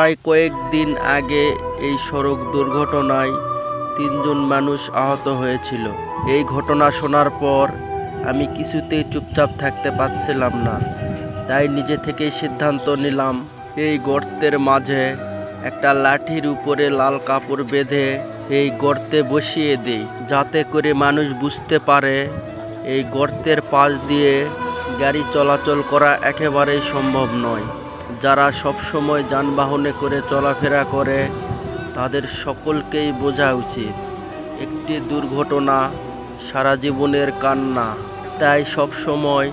প্রায় কয়েকদিন আগে এই সড়ক দুর্ঘটনায় ৩ জন মানুষ আহত হয়েছিল। এই ঘটনা শোনার পর আমি কিছুতেই চুপচাপ থাকতে পারছিলাম না। তাই নিজে থেকেই সিদ্ধান্ত নিলাম এই গর্তের মাঝে একটা লাঠির উপরে লাল কাপড় বেঁধে এই গর্তে বসিয়ে দেই, যাতে করে মানুষ বুঝতে পারে এই গর্তের পাশ দিয়ে গাড়ি চলাচল করা একেবারেই সম্ভব নয়। যারা সবসময় যানবাহনে করে চলাফেরা করে তাদের সকলকেই বোঝা উচিত একটি দুর্ঘটনা সারা জীবনের কান্না। তাই সবসময়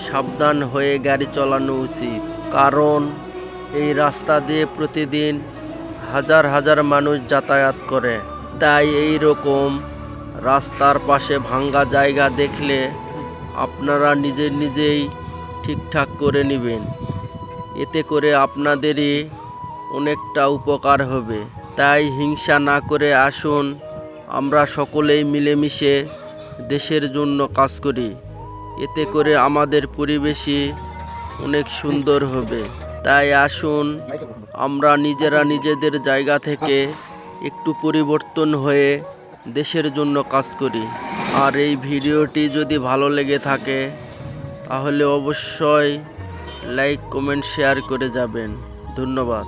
সাবধান হয়ে গাড়ি চালানো উচিত, কারণ এই রাস্তা দিয়ে প্রতিদিন হাজার হাজার মানুষ যাতায়াত করে। তাই এই রকম রাস্তার পাশে ভাঙ্গা জায়গা দেখলে আপনারা নিজেই ঠিকঠাক করে নেবেন। এতে করে আপনাদেরই অনেকটা উপকার হবে। তাই হিংসা না করে আসুন আমরা সকলেই মিলেমিশে দেশের জন্য কাজ করি। এতে করে আমাদের পরিবেশই অনেক সুন্দর হবে। তাই আসুন আমরা নিজেরা নিজেদের জায়গা থেকে একটু পরিবর্তন হয়ে দেশের জন্য কাজ করি। আর এই ভিডিওটি যদি ভালো লেগে থাকে তাহলে অবশ্যই লাইক, কমেন্ট, শেয়ার করে যাবেন। ধন্যবাদ।